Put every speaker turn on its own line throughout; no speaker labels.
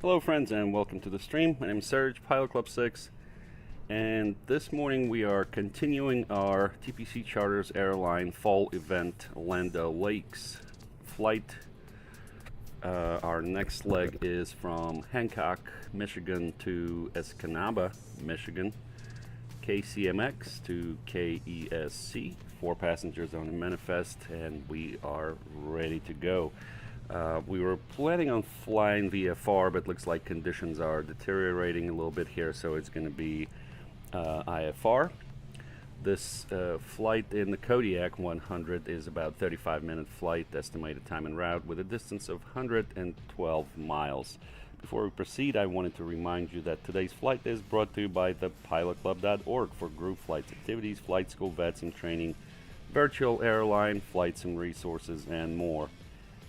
Hello friends and welcome to the stream. My name is Serge, Pilot Club 6, and this morning we are continuing our TPC Charters Airline fall event Land O'Lakes flight. Our next leg is from Hancock, Michigan to Escanaba, Michigan, KCMX to KESC, 4 passengers on a manifest, and we are ready to go. We were planning on flying VFR, but looks like conditions are deteriorating a little bit here, so it's going to be IFR. This flight in the Kodiak 100 is about 35-minute flight, estimated time en route, with a distance of 112 miles. Before we proceed, I wanted to remind you that today's flight is brought to you by the pilotclub.org for group flights activities, flight school, VATSIM training, virtual airline, flight sim resources, and more.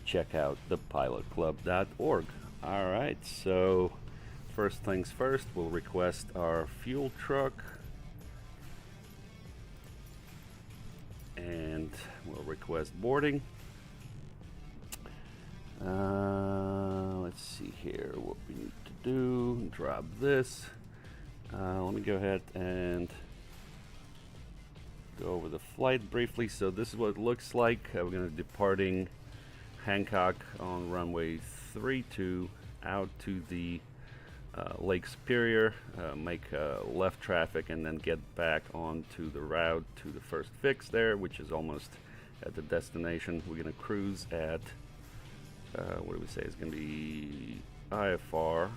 Check out thepilotclub.org. Alright, so first things first, we'll request our fuel truck and we'll request boarding. Let's see here what we need to do. Drop this. Let me go ahead and go over the flight briefly. So this is what it looks like. We're going to be departing Hancock on runway 32 out to the Lake Superior, make left traffic, and then get back onto the route to the first fix there, which is almost at the destination. We're going to cruise at what do we say? It's going to be IFR, so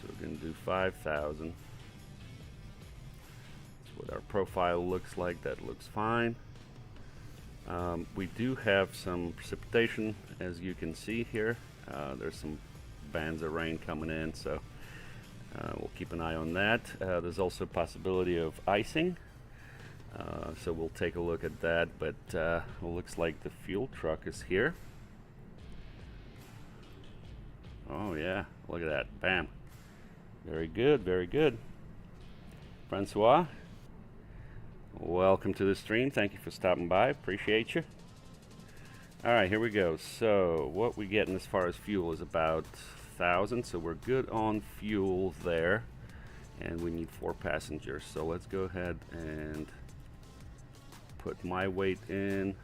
we're going to do 5,000. That's what our profile looks like. That looks fine. We do have some precipitation, as you can see here. There's some bands of rain coming in, so we'll keep an eye on that. There's also a possibility of icing, so we'll take a look at that, but it looks like the fuel truck is here. Oh yeah, look at that, bam. Very good, very good. Francois, welcome to the stream. Thank you for stopping by. Appreciate you. Alright, here we go. So what we getting as far as fuel is about 1,000, so we're good on fuel there, and we need 4 passengers. So let's go ahead and put my weight in.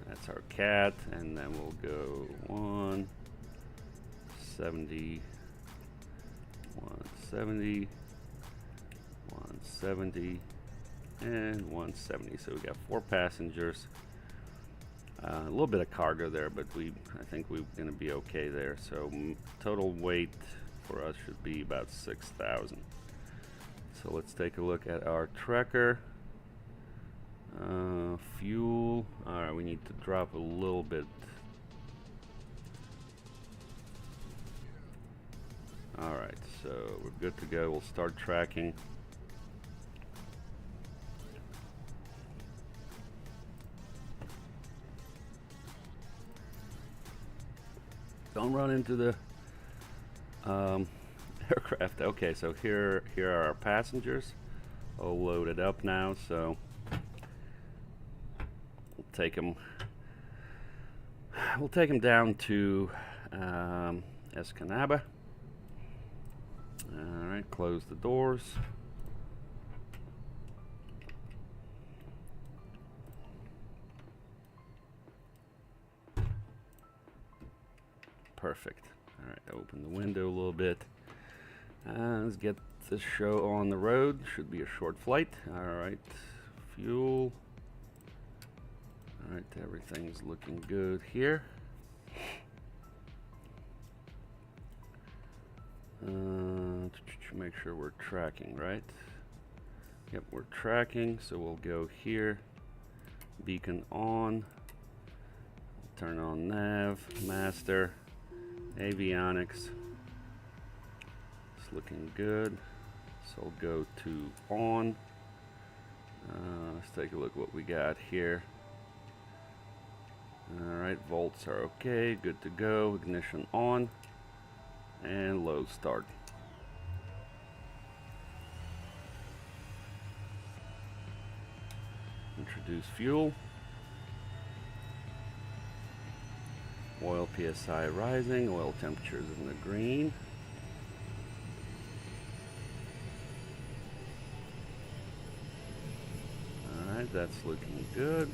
That's our cat, and then we'll go 170, 170, 170, and 170. So we got 4 passengers. A little bit of cargo there, but I think we're going to be okay there. So total weight for us should be about 6,000. So let's take a look at our tracker. Fuel. Alright, we need to drop a little bit. Alright, so we're good to go. We'll start tracking. Don't run into the aircraft. Okay, so here are our passengers all loaded up now, so we'll take them down to Escanaba. Alright, close the doors. Perfect. Alright, open the window a little bit. Let's get this show on the road. Should be a short flight. Alright, fuel. Alright, everything's looking good here. Make sure we're tracking, right? Yep, we're tracking, so we'll go here. Beacon on. Turn on nav, master, avionics. It's looking good. So we'll go to on. Let's take a look what we got here. Alright, volts are okay, good to go. Ignition on. And low start. Introduce fuel. Oil PSI rising, oil temperature is in the green. Alright, that's looking good.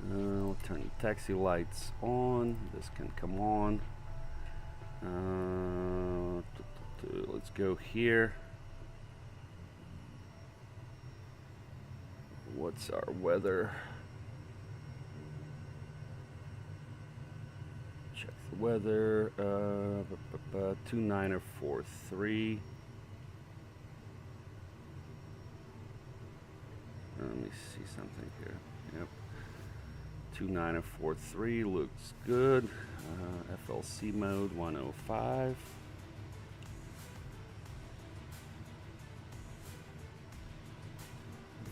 We'll turn the taxi lights on. This can come on. Let's go here. What's our weather? Check the weather. 2943. Let me see something here. Yep. 2943 looks good. FLC mode 105.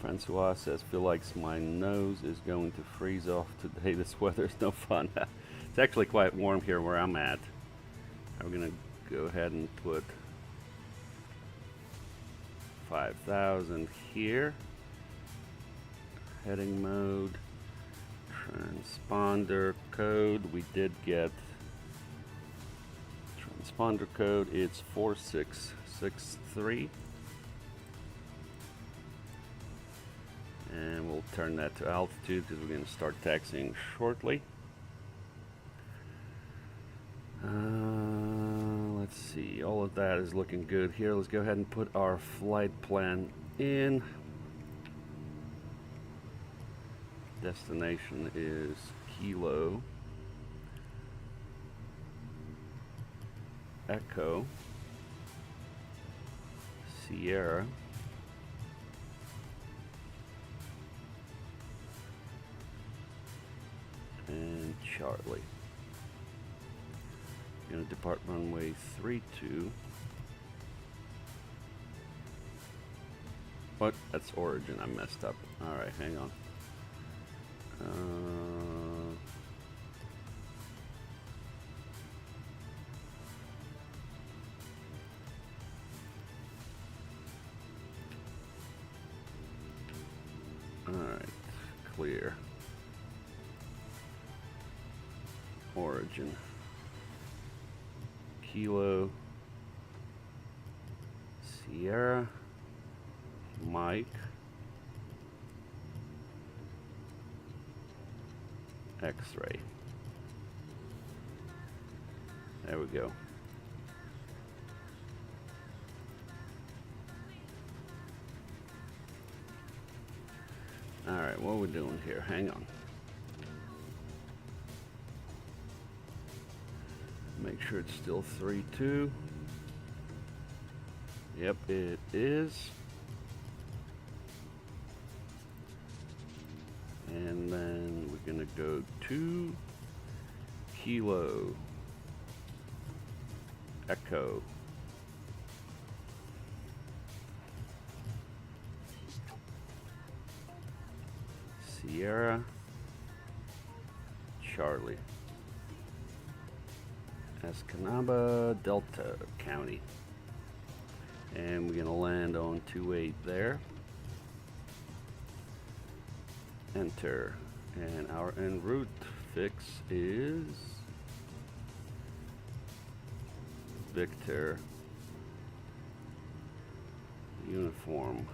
Francois says, feel like my nose is going to freeze off today. This weather is no fun. It's actually quite warm here where I'm at. I'm gonna go ahead and put 5,000 here. Heading mode. Transponder code. We did get transponder code. It's 4663. And we'll turn that to altitude because we're going to start taxiing shortly. Let's see, all of that is looking good here. Let's go ahead and put our flight plan in. Destination is Kilo Echo Sierra and Charlie. Gonna depart runway 32. What? That's origin. I messed up. All right, hang on. All right, clear. Origin. Kilo Sierra Mike X-ray. There we go. All right, what are we doing here? Hang on. Make sure it's still 3-2. Yep, it is. And then we're gonna go to Kilo Echo Sierra Charlie Escanaba Delta County, and we're gonna land on 28 there. Enter, and our en route fix is Victor Uniform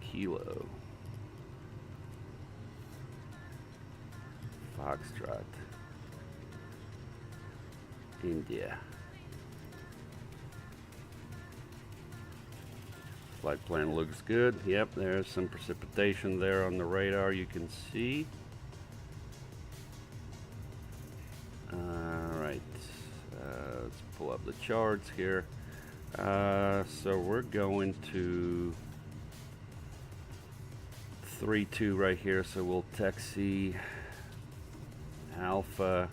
Kilo Foxtrot India. Flight plan looks good. Yep, there's some precipitation there on the radar you can see. Alright, let's pull up the charts here. So we're going to 3-2 right here, so we'll taxi Alpha.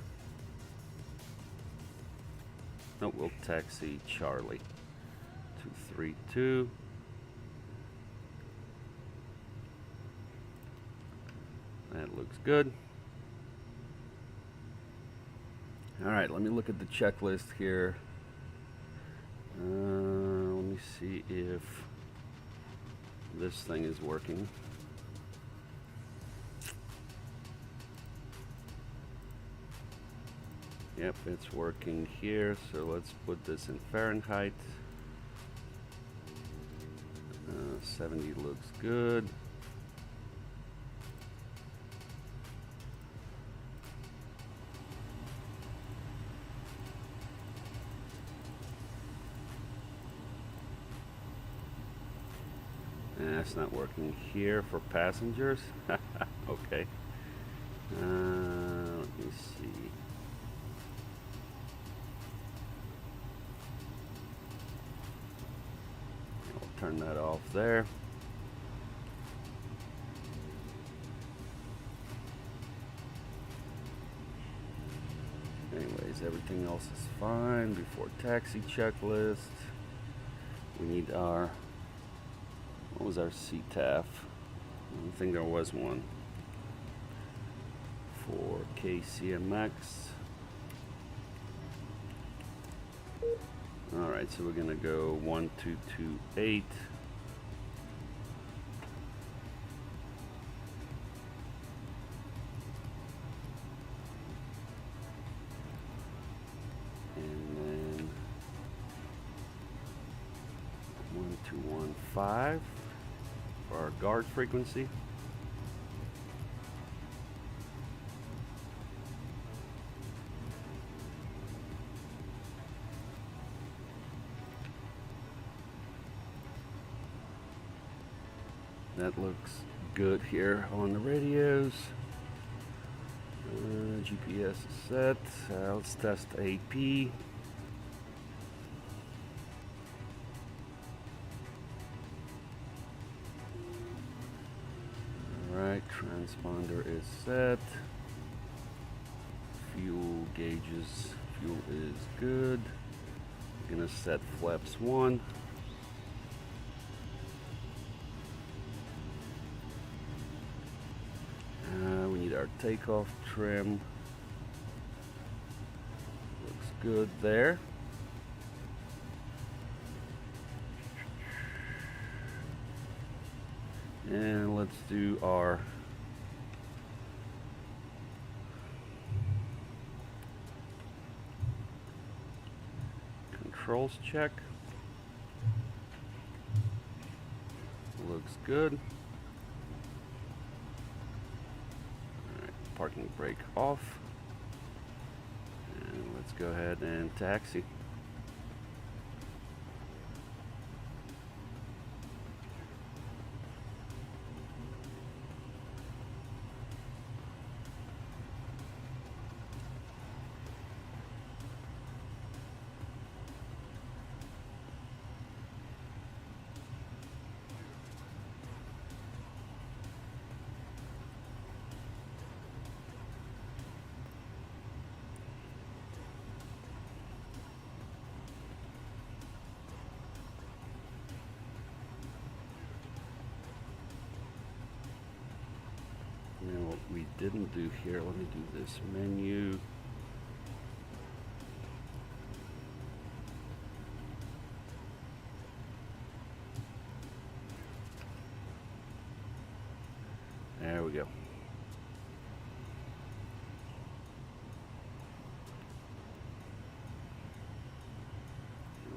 No, we'll taxi Charlie. 232. That looks good. Alright, let me look at the checklist here. Let me see if this thing is working. Yep, it's working here, so let's put this in Fahrenheit. 70 looks good. That's not working here for passengers. Okay. Let me see. I'll turn that off there. Anyways, everything else is fine. Before taxi checklist. We need our, what was our CTAF? I don't think there was one. For KCMX. Alright, so we're going to go 1228. And then 1215 for our guard frequency. That looks good here on the radios. GPS is set. Let's test AP. Alright, transponder is set. Fuel gauges. Fuel is good. I'm gonna set flaps 1. We need our takeoff trim. Looks good there. And let's do our controls check. Looks good. Parking brake off, and let's go ahead and taxi. Now what we didn't do here, let me do this menu. There we go.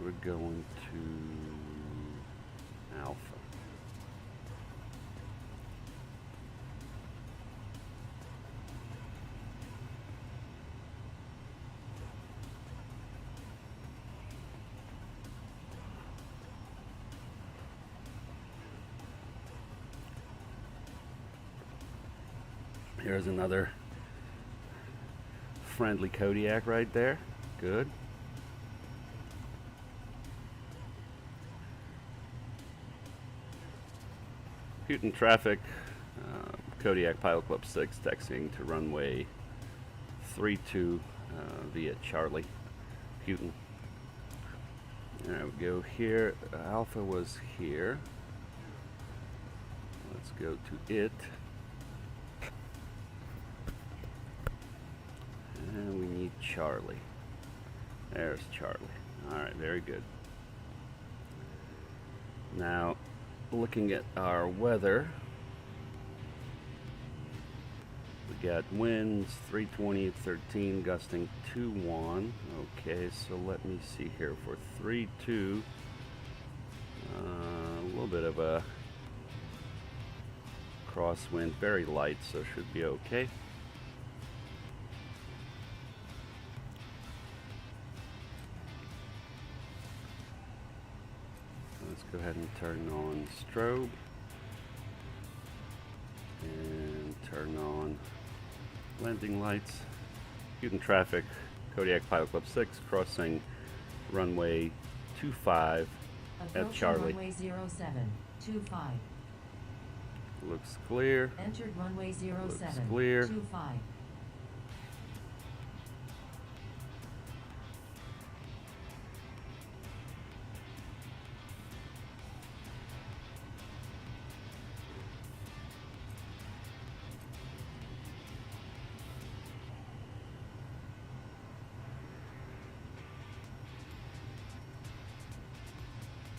We're going to Alpha. Here's another friendly Kodiak right there. Good. Putin traffic, Kodiak Pilot Club 6 taxiing to runway 32 via Charlie, Putin. There we go here. Alpha was here. Let's go to it. And we need Charlie. There's Charlie. Alright, very good. Now, looking at our weather, we got winds 320 at 13, gusting 2-1. Okay, so let me see here for 3-2. A little bit of a crosswind, very light, so should be okay. Let's go ahead and turn on strobe and turn on landing lights. Houston traffic, Kodiak Pilot Club 6, crossing runway 25 at Charlie.
Runway 0725.
Looks clear.
Entered runway 07.
Looks clear.
25.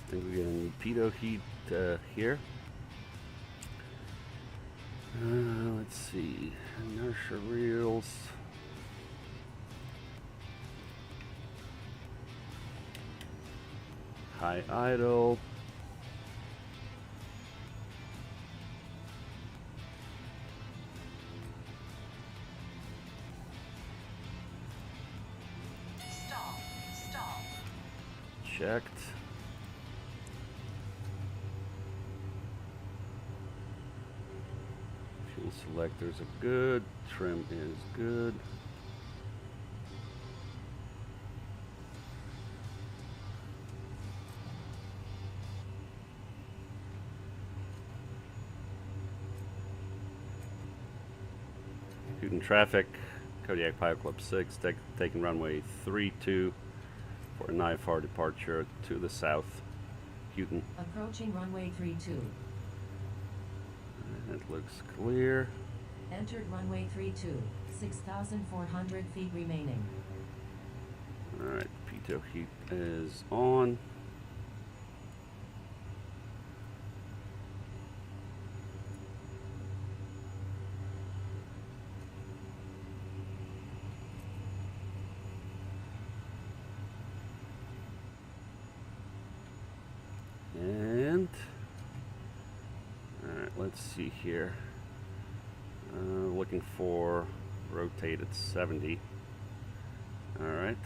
I think we're getting pitot heat here. Let's see, inertia reels. High idle.
Stop.
Checked. Fuel selectors are good. Trim is good. Houston traffic, Kodiak Pilot Club 6, taking runway 32 for a NIFAR departure to the south. Houston.
Approaching runway 32.
It looks clear.
Entered runway 32. 6,400 feet remaining.
Alright, pitot heat is on. And alright, let's see here. Looking for rotate at 70. Alright.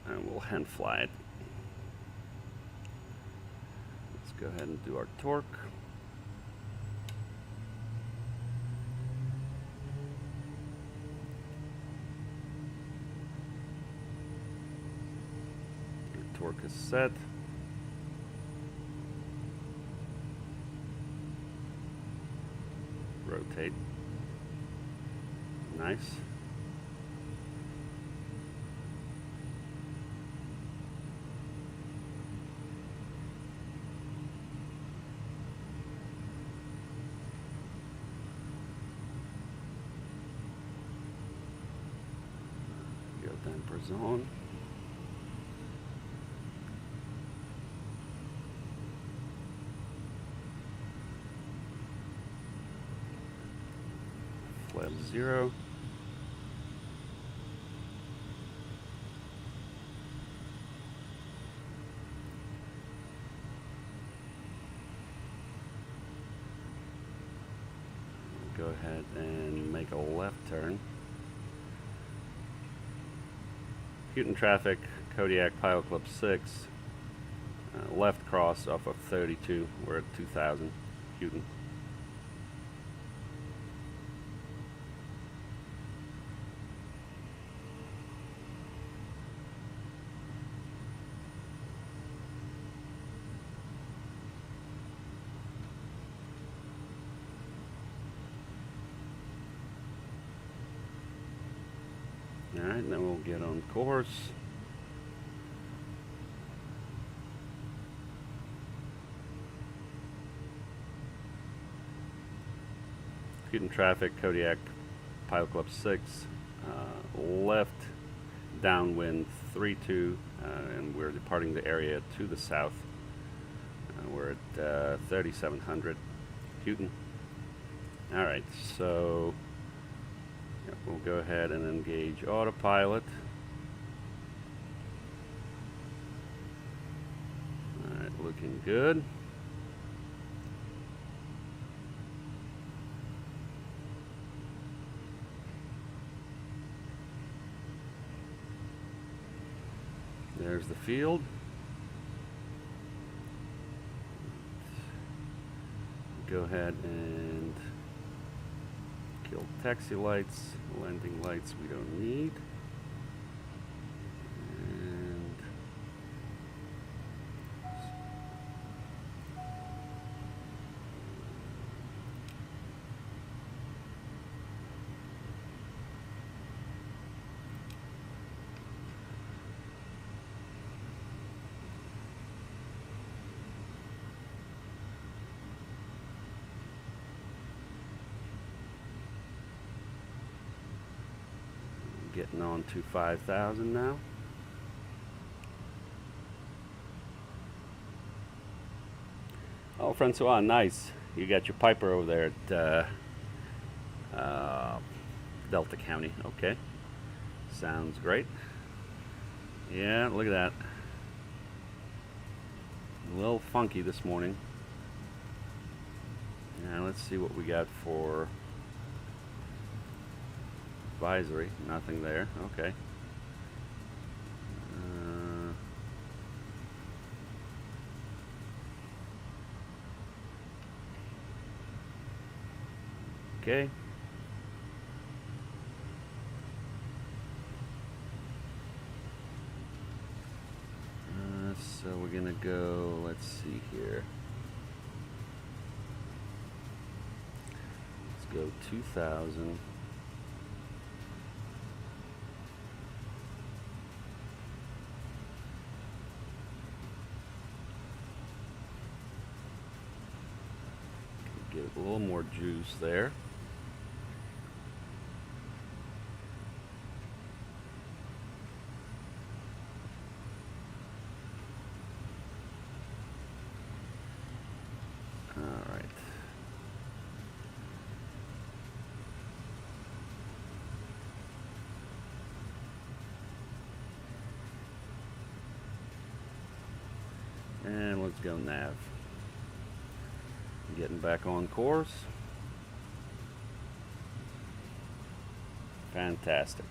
And we'll hand fly it. Let's go ahead and do our torque. Our torque is set. Rotate. Nice. Go dampers on. Flap 0. Go ahead and make a left turn. Houston traffic, Kodiak Pilot Club 6, left cross off of 32. We're at 2,000, Houston. Alright, then we'll get on course. Houston traffic, Kodiak Pilot Club 6, left downwind 32, and we're departing the area to the south. We're at 3700 Houghton. Alright, so we'll go ahead and engage autopilot. Alright, looking good. There's the field. Go ahead and kill taxi lights, landing lights we don't need. And getting on to 5,000 now. Oh, Francois, nice. You got your Piper over there at Delta County. Okay. Sounds great. Yeah, look at that. A little funky this morning. Now let's see what we got for advisory. Nothing there. Okay. Okay. So we're gonna go, let's see here. Let's go 2,000. Get a little more juice there. All right. And let's go nav. Getting back on course. Fantastic.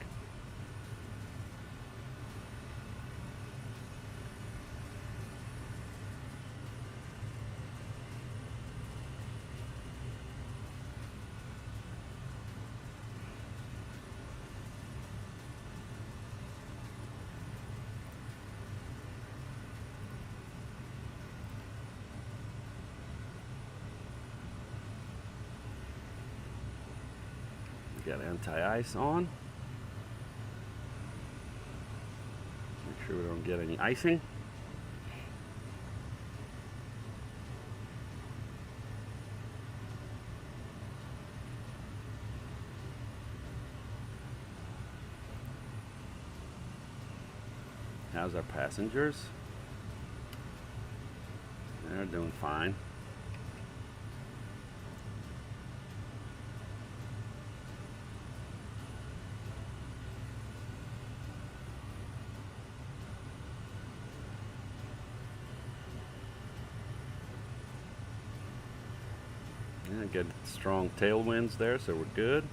Got anti-ice on. Make sure we don't get any icing. How's our passengers? They're doing fine. Yeah, good strong tailwinds there, so we're good.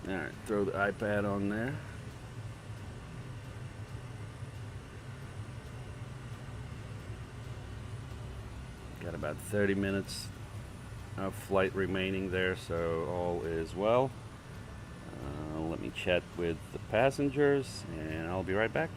Alright, throw the iPad on there. Got about 30 minutes of flight remaining there, so all is well. Let Let me chat with the passengers and I'll be right back.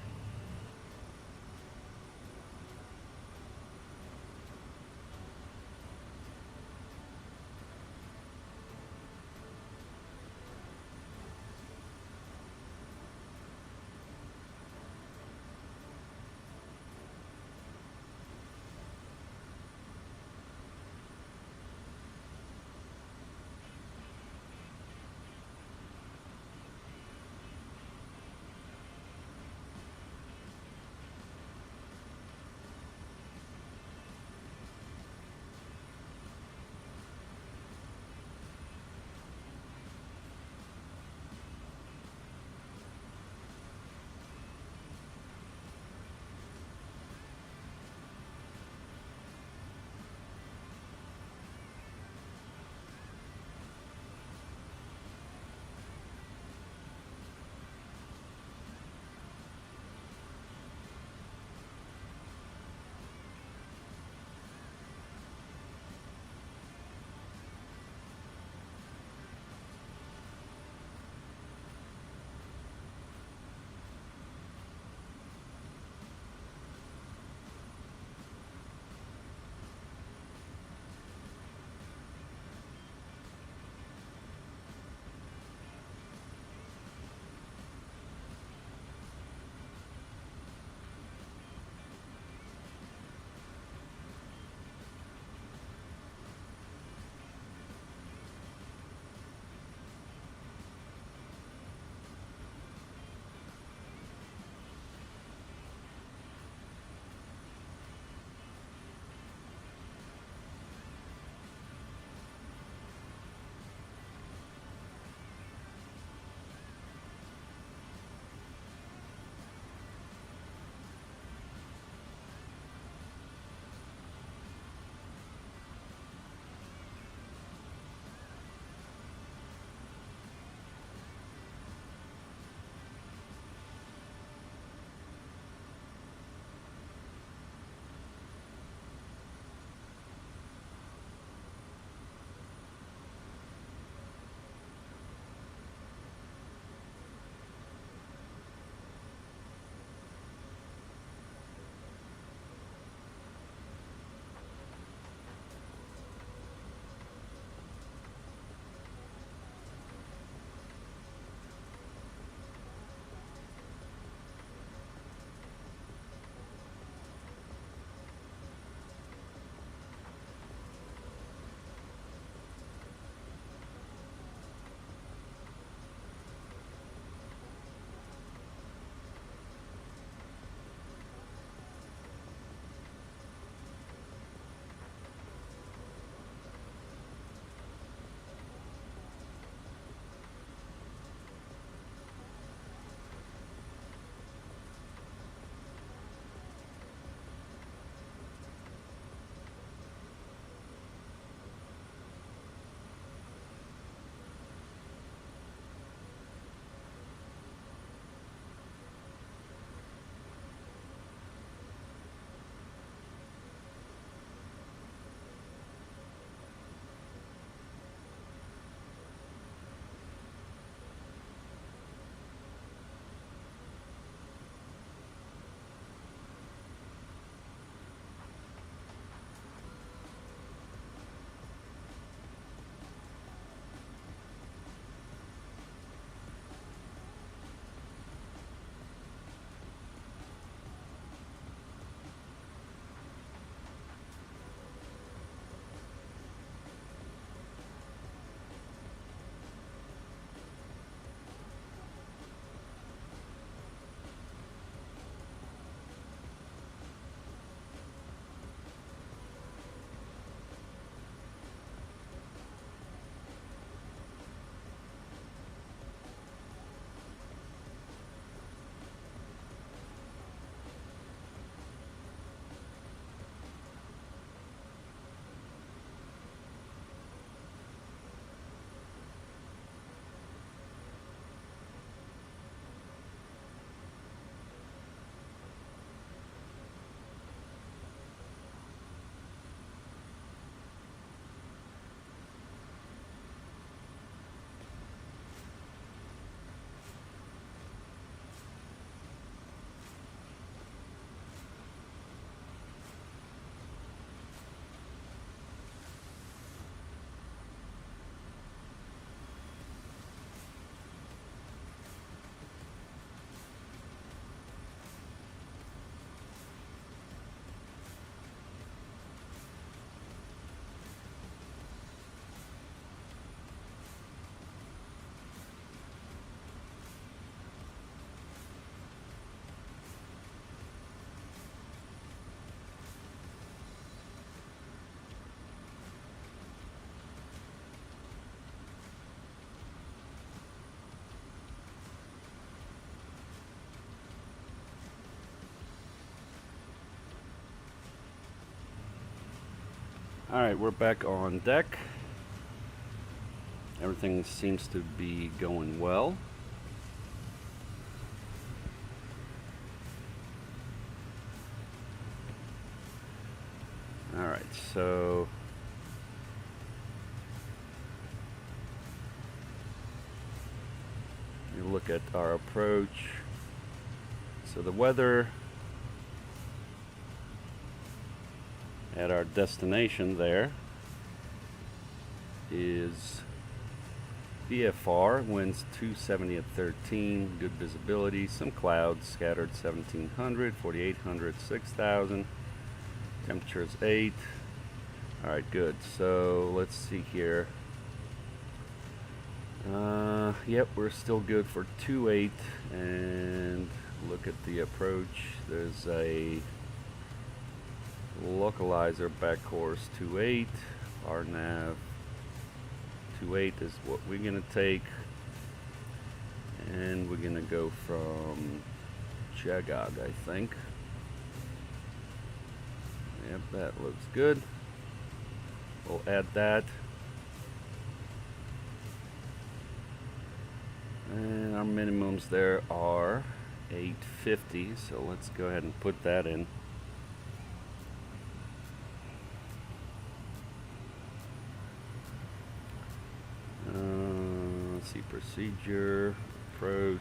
Alright, we're back on deck. Everything seems to be going well. Alright, so you look at our approach. So the weather at our destination there is VFR, winds 270 at 13, good visibility, some clouds scattered 1700, 4800, 6000, temperature is 8. Alright, good. So let's see here. Yep, we're still good for 2.8, and look at the approach. There's a localizer back course 2.8. Our nav 2.8 is what we're gonna take, and we're gonna go from Jagog, I think. Yep, that looks good. We'll add that. And our minimums there are 850, so let's go ahead and put that in. Let's see, procedure, approach,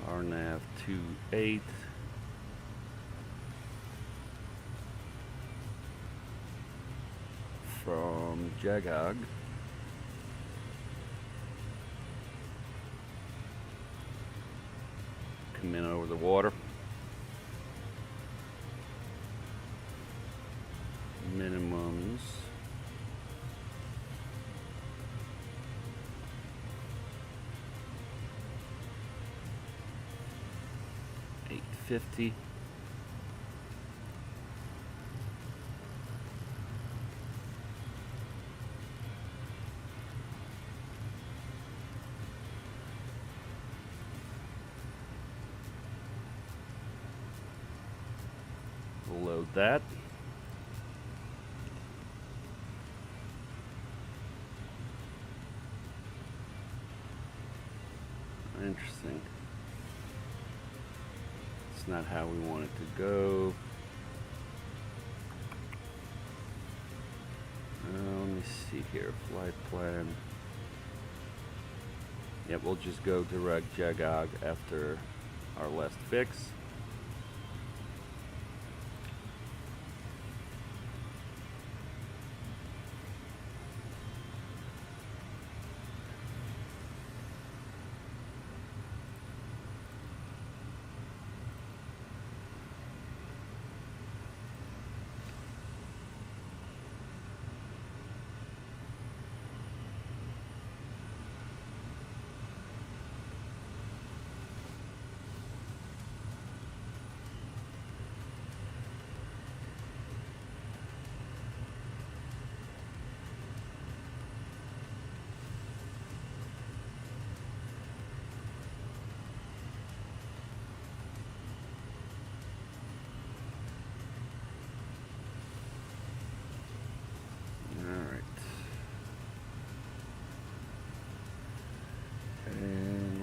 RNAV 2.8. From Jagog. Come in over the water. Minimums. $850. Load that. Interesting. It's not how we want it to go. Let me see here. Flight plan. Yep, we'll just go direct Jagog after our last fix.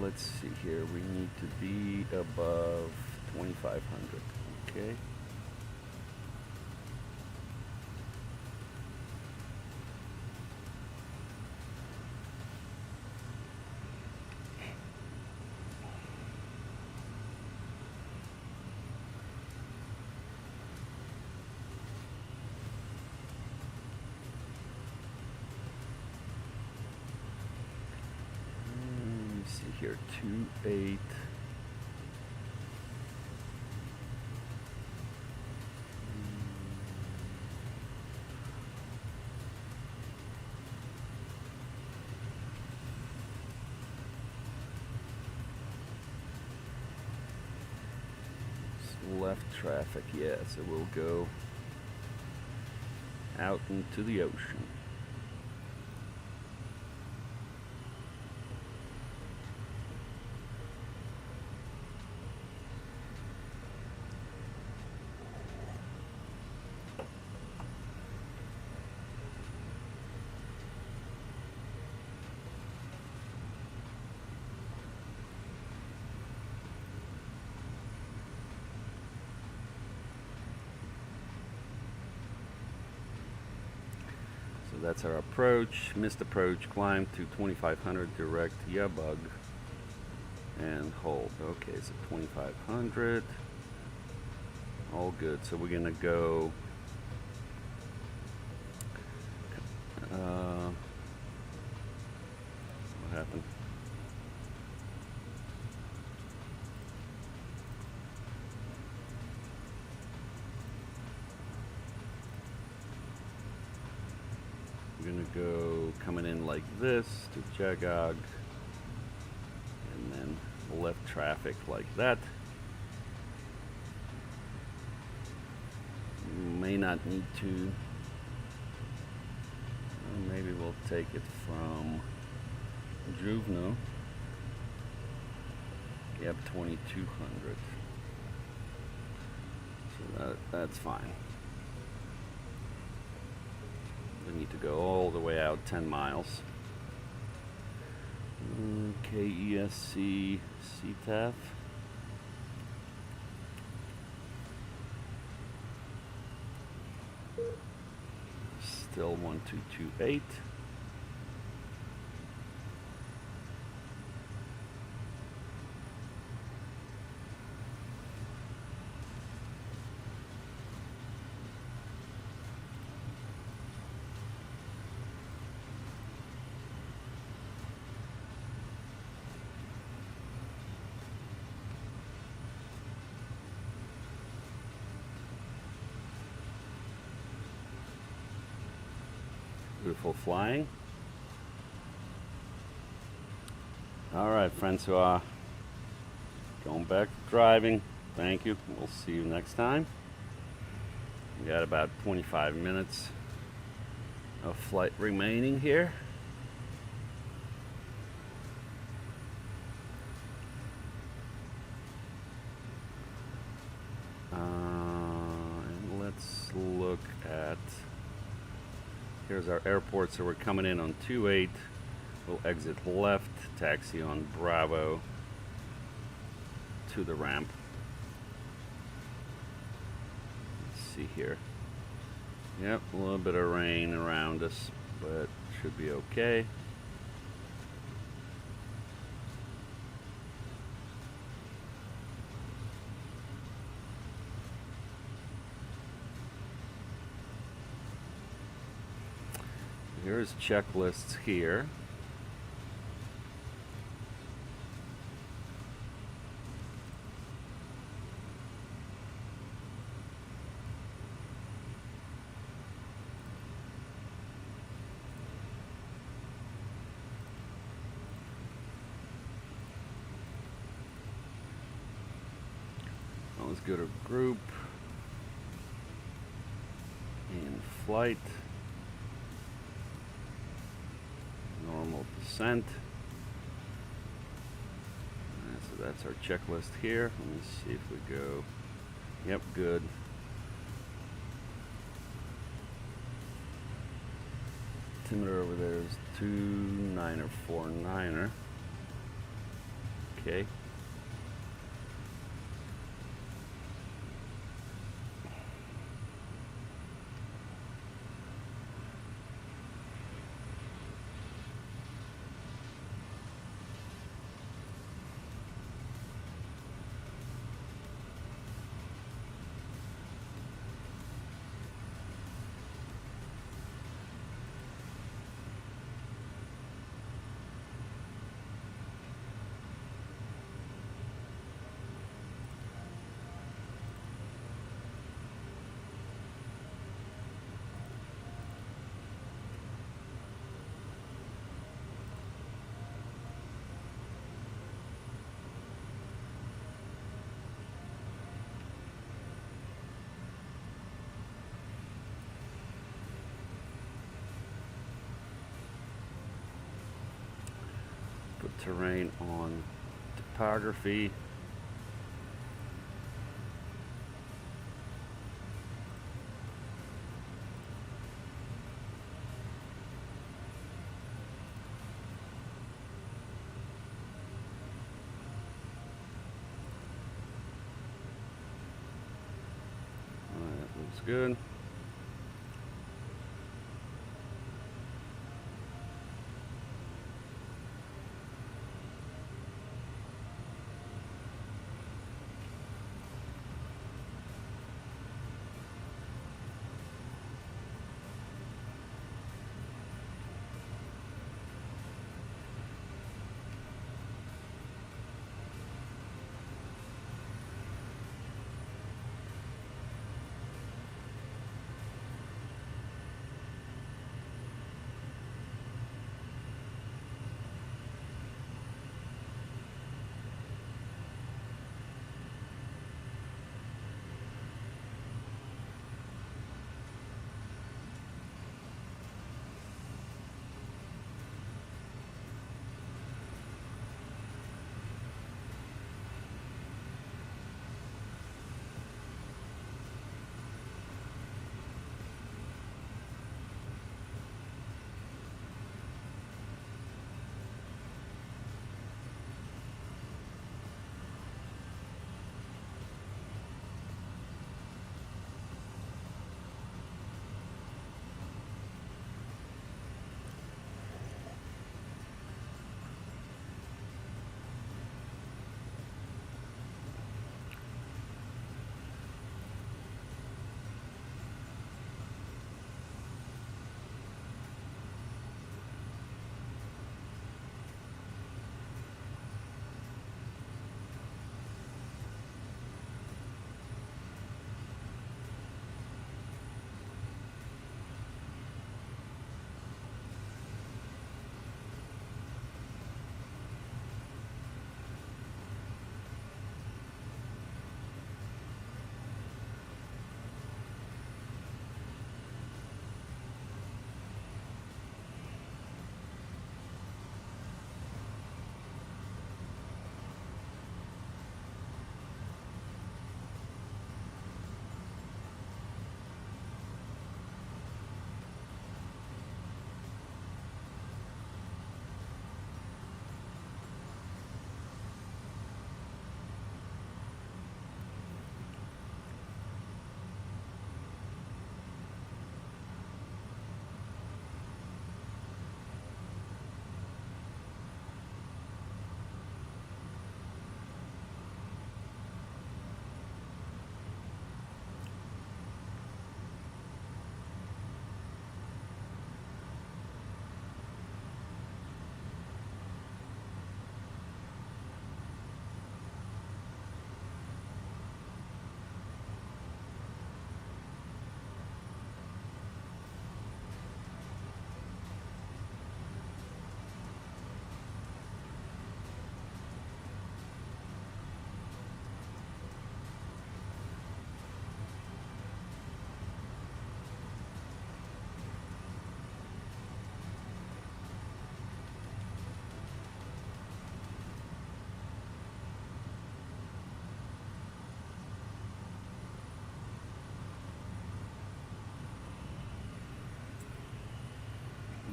Let's see here, we need to be above 2500. Okay. Here, 2.8. Left traffic, yeah, so we'll go out into the ocean. that's our approach. Missed approach, climb to 2500, direct, yeah, bug, and hold. Okay, so 2500. All good. So we're gonna go. What happened? We're gonna go coming in like this to Jagog, and then left traffic like that. May not need to. Maybe we'll take it from Juvno. Yep, 2200. So that's fine. We need to go all the way out 10 miles. KESC CTAF. Still 1228. Beautiful flying. All right, friends who are going back to driving, thank you. We'll see you next time. We got about 25 minutes of flight remaining here. And let's look at. Here's our airport, so we're coming in on 28. We'll exit left, taxi on Bravo to the ramp. Let's see here. Yep, a little bit of rain around us, but should be okay. Here's checklists here. Let's go to group and flight. Normal descent. So that's our checklist here. Let me see if we go. Yep, good. Altimeter over there is 29er, 49er. Okay. Put terrain on topography. That looks good.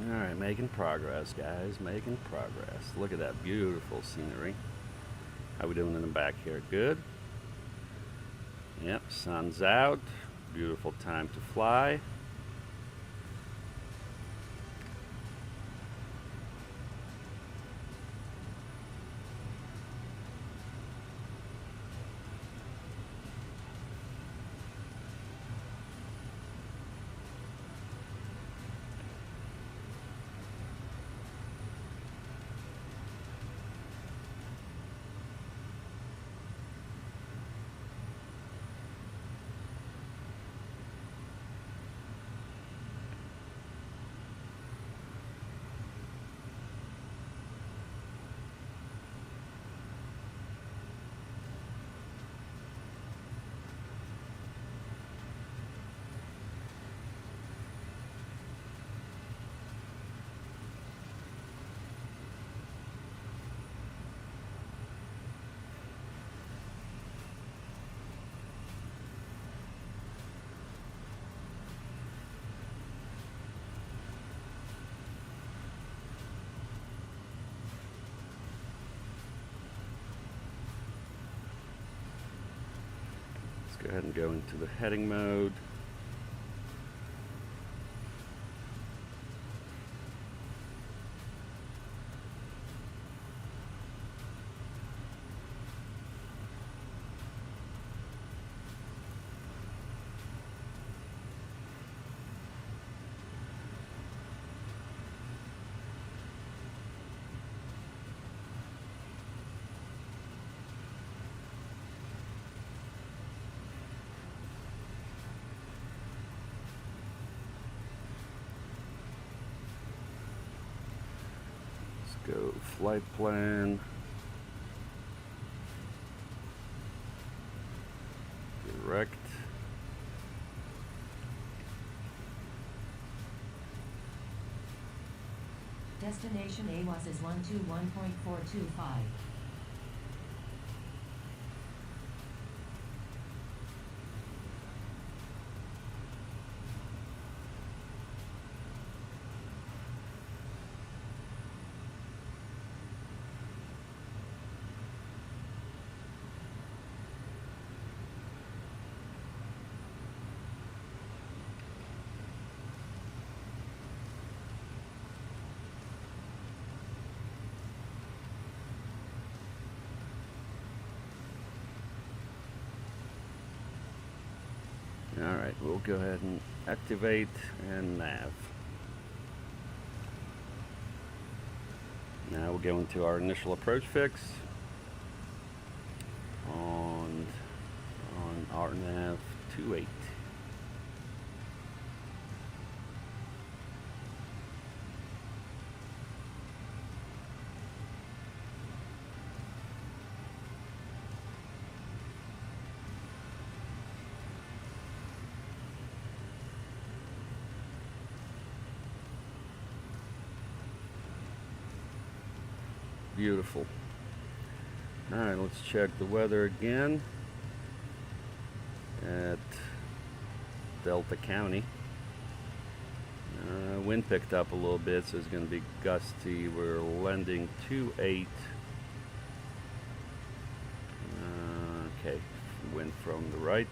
Alright, making progress, guys. Making progress. Look at that beautiful scenery. How we doing in the back here? Good. Yep, sun's out. Beautiful time to fly. Go ahead and go into the heading mode. Go flight plan. Direct.
Destination AWAS is 121.425.
Alright, we'll go ahead and activate and nav. Now we'll go into our initial approach fix on RNAV 28. Beautiful. Alright, let's check the weather again at Delta County. Wind picked up a little bit, so it's going to be gusty. We're landing 28. Okay, wind from the right.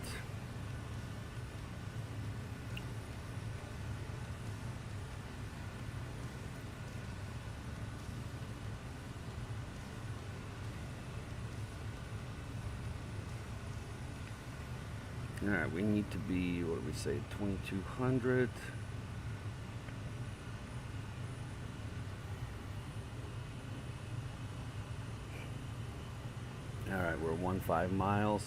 Alright, we need to be, what do we say, 2200. Alright, we're 15 miles.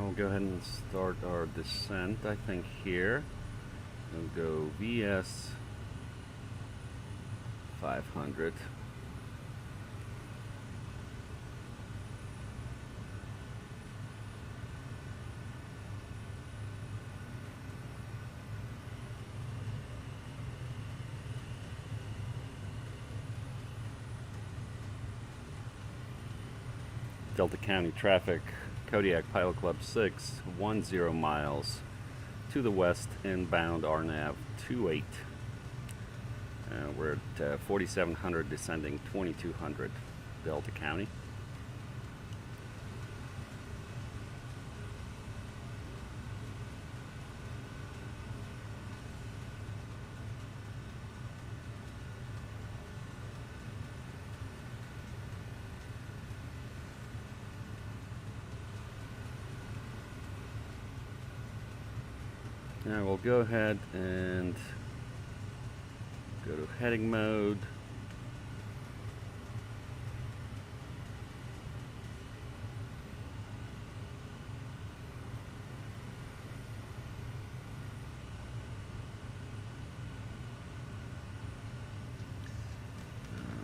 We'll go ahead and start our descent, I think, here. We'll go VS 500. Delta County traffic, Kodiak Pilot Club 6, 10 miles to the west, inbound RNAV 28. We're at 4700, descending 2200, Delta County. Now we'll go ahead and go to heading mode.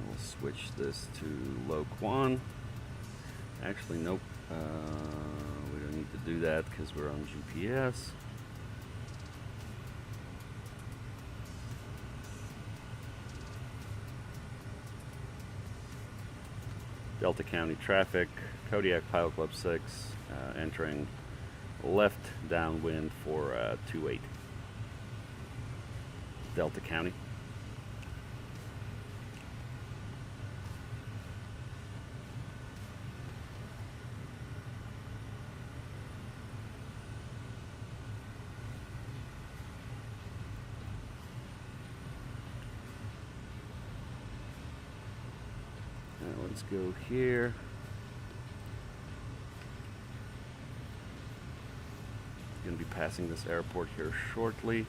We'll switch this to low quan. Actually, nope. We don't need to do that because we're on GPS. Delta County traffic, Kodiak Pilot Club 6, entering left downwind for 28. Delta County. Let's go here. Going to be passing this airport here shortly.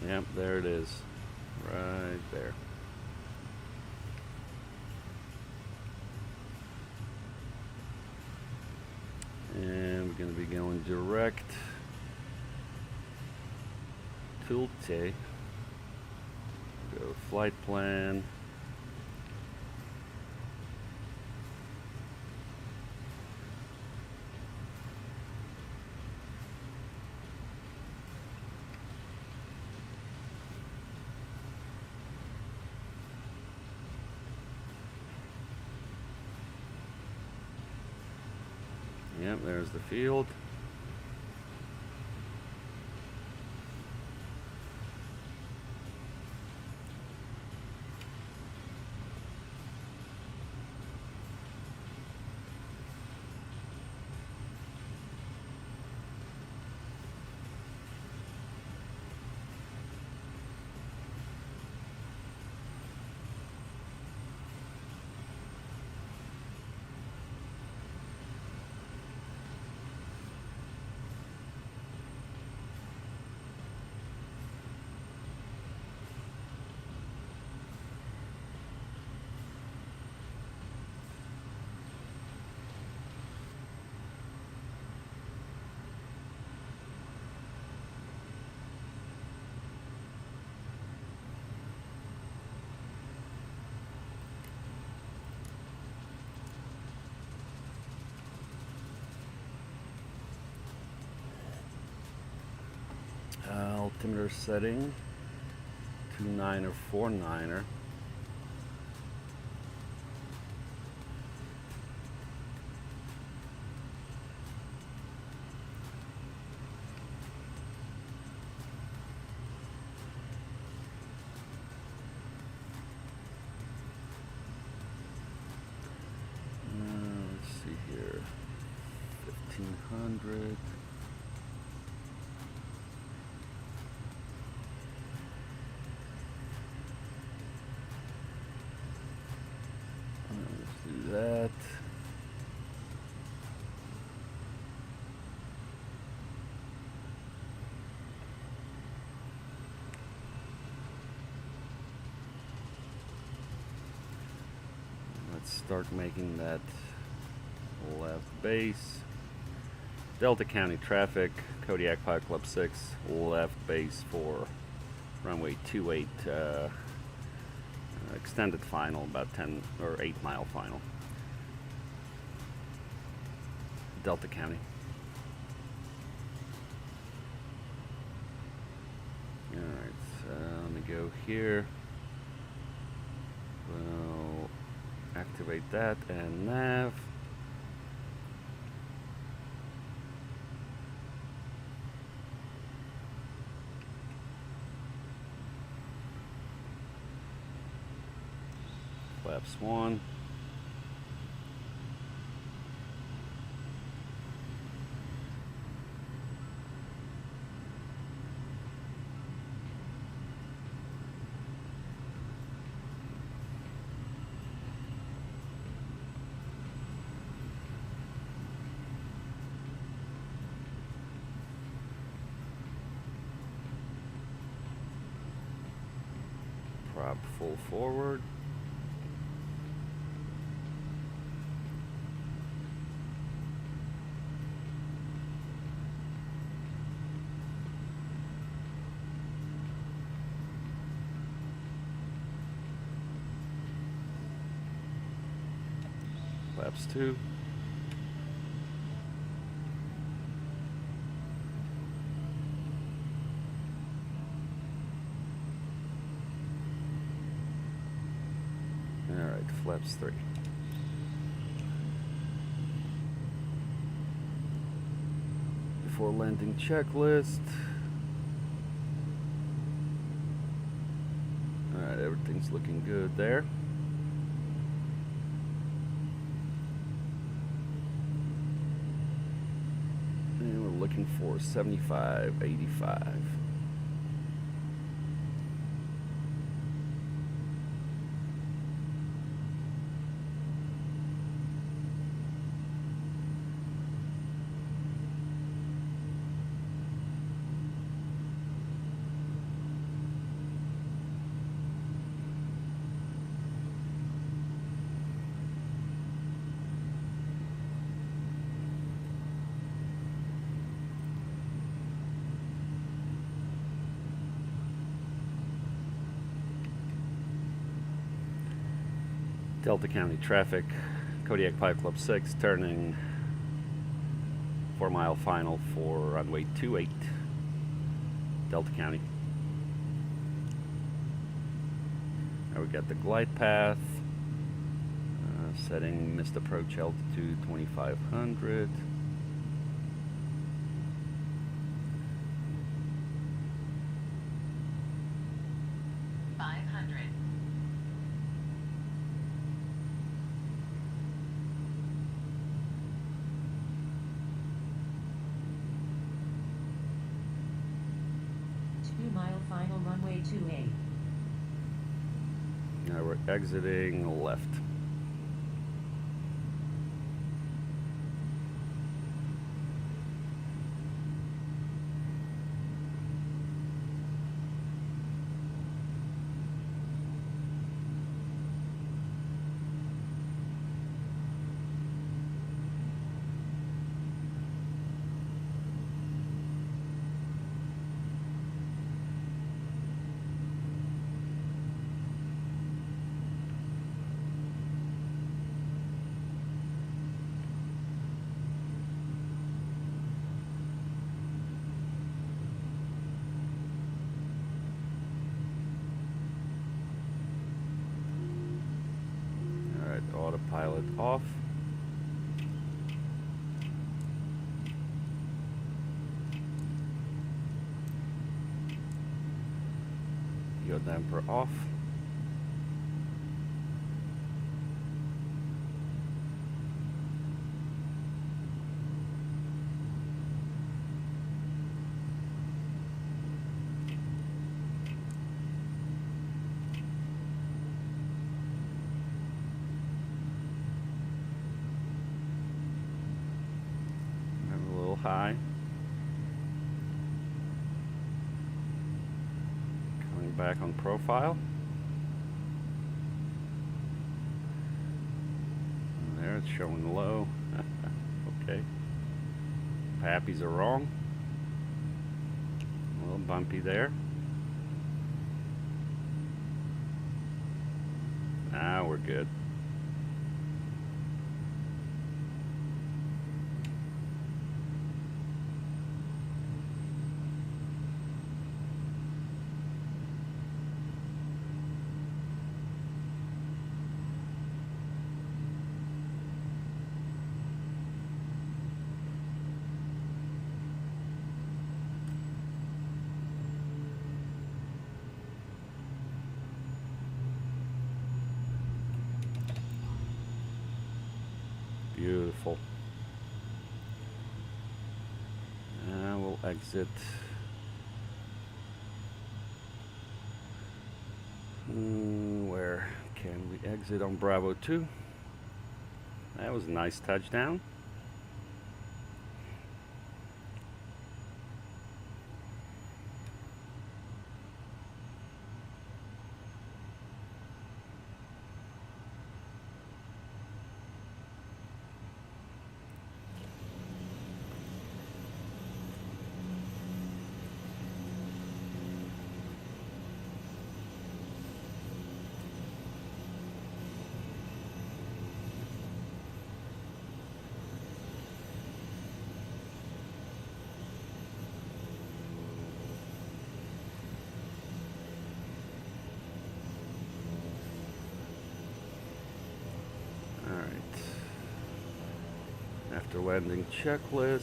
Yep, there it is. Right there. And we're going to be going direct Tulte. Go flight plan. Yep, there's the field. Altimeter setting 29er 49er. Let's see here, 1500. That. let's start making that left base. Delta County traffic, Kodiak Pilot Club 6, left base for runway 28, extended final, about 10 or 8 mile final. Delta County. Alright, so let me go here. We'll activate that and nav. Flaps 1. Prop full forward. Flaps 2. Alright, flaps 3. Before landing checklist. Alright, everything's looking good there. And we're looking for 75-85. Delta County traffic, Kodiak Pilot Club 6, turning 4 mile final for runway 28, Delta County. Now we got the glide path, setting missed approach altitude 2500.
Mile final runway 28.
Now we're exiting left. Autopilot off. Yaw damper off. High. Coming back on profile. it's showing low. Okay. Pappies are wrong. A little bumpy there. Now we're good. Beautiful. We'll exit. Where can we exit on Bravo 2? That was a nice touchdown. After landing checklist,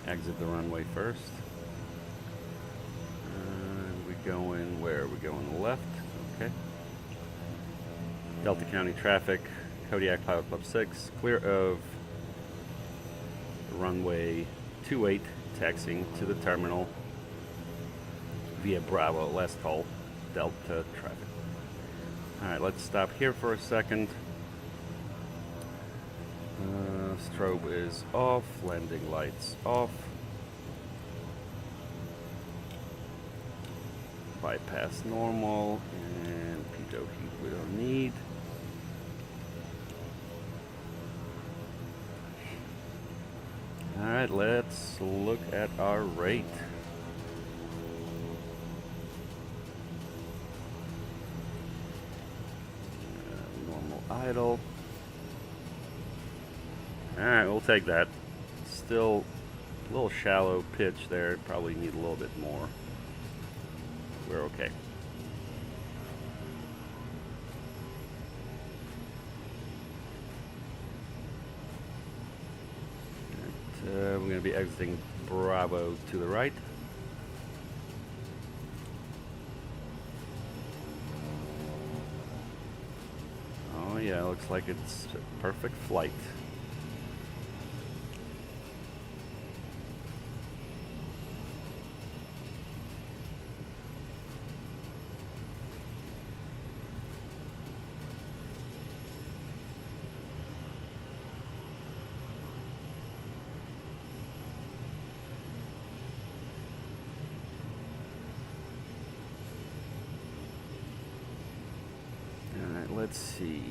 exit the runway first. And we going where? We going left. Okay. Delta County traffic, Kodiak Pilot Club 6, clear of runway 28, taxiing to the terminal via Bravo, last call, Delta traffic. Alright, let's stop here for a second. Strobe is off, landing lights off. Bypass normal, and pitot heat we don't need. Alright, let's look at our rate. Normal idle. Alright, we'll take that. Still a little shallow pitch there. Probably need a little bit more. We're okay. We're going to be exiting Bravo to the right. Oh yeah, looks like it's a perfect flight. Let's see.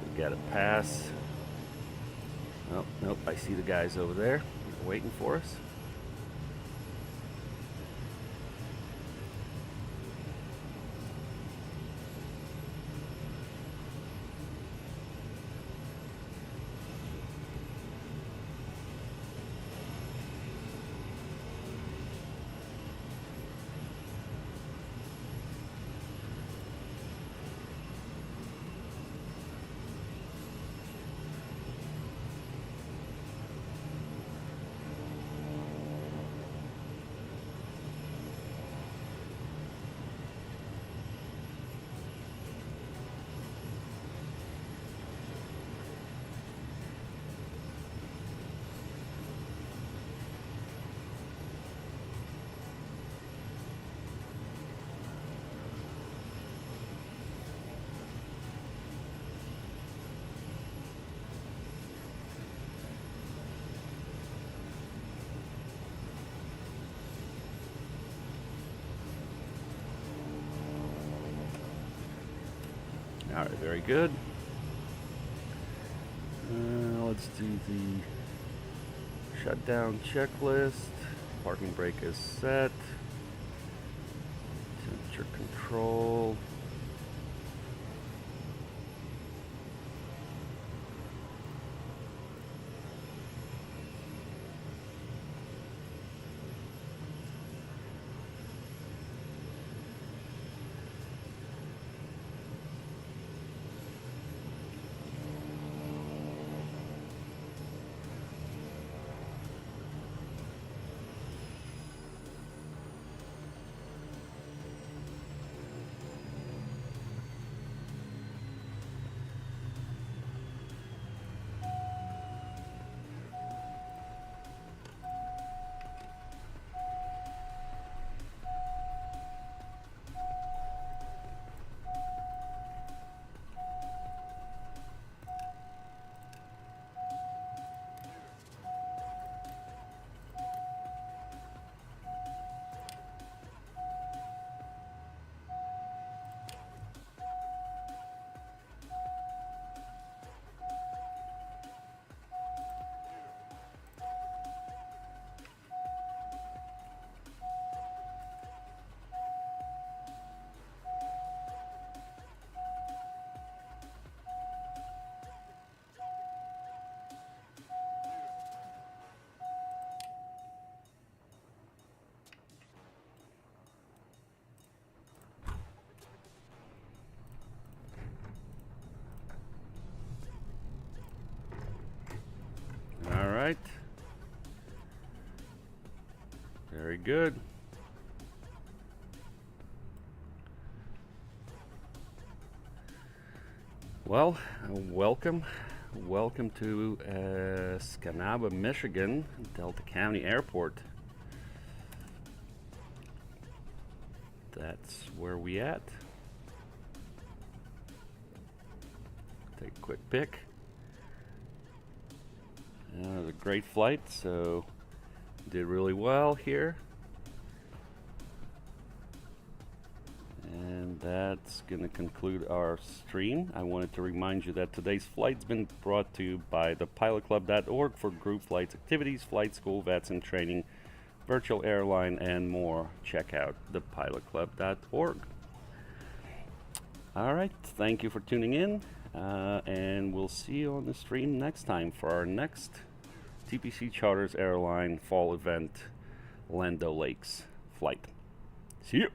We got a pass. Oh, nope, I see the guys over there waiting for us. Alright, very good. Let's do the shutdown checklist. Parking brake is set. Temperature control. Alright. Very good. Well, welcome to Skanaba, Michigan, Delta County Airport. That's where we at. Take a quick pic. It was a great flight, so did really well here. And that's going to conclude our stream. I wanted to remind you that today's flight's been brought to you by the pilotclub.org for group flights activities, flight school, VATSIM training, virtual airline, and more. Check out thepilotclub.org. All right, thank you for tuning in, and we'll see you on the stream next time for our next TPC Charters Airline Fall Event Land O'Lakes flight. See you.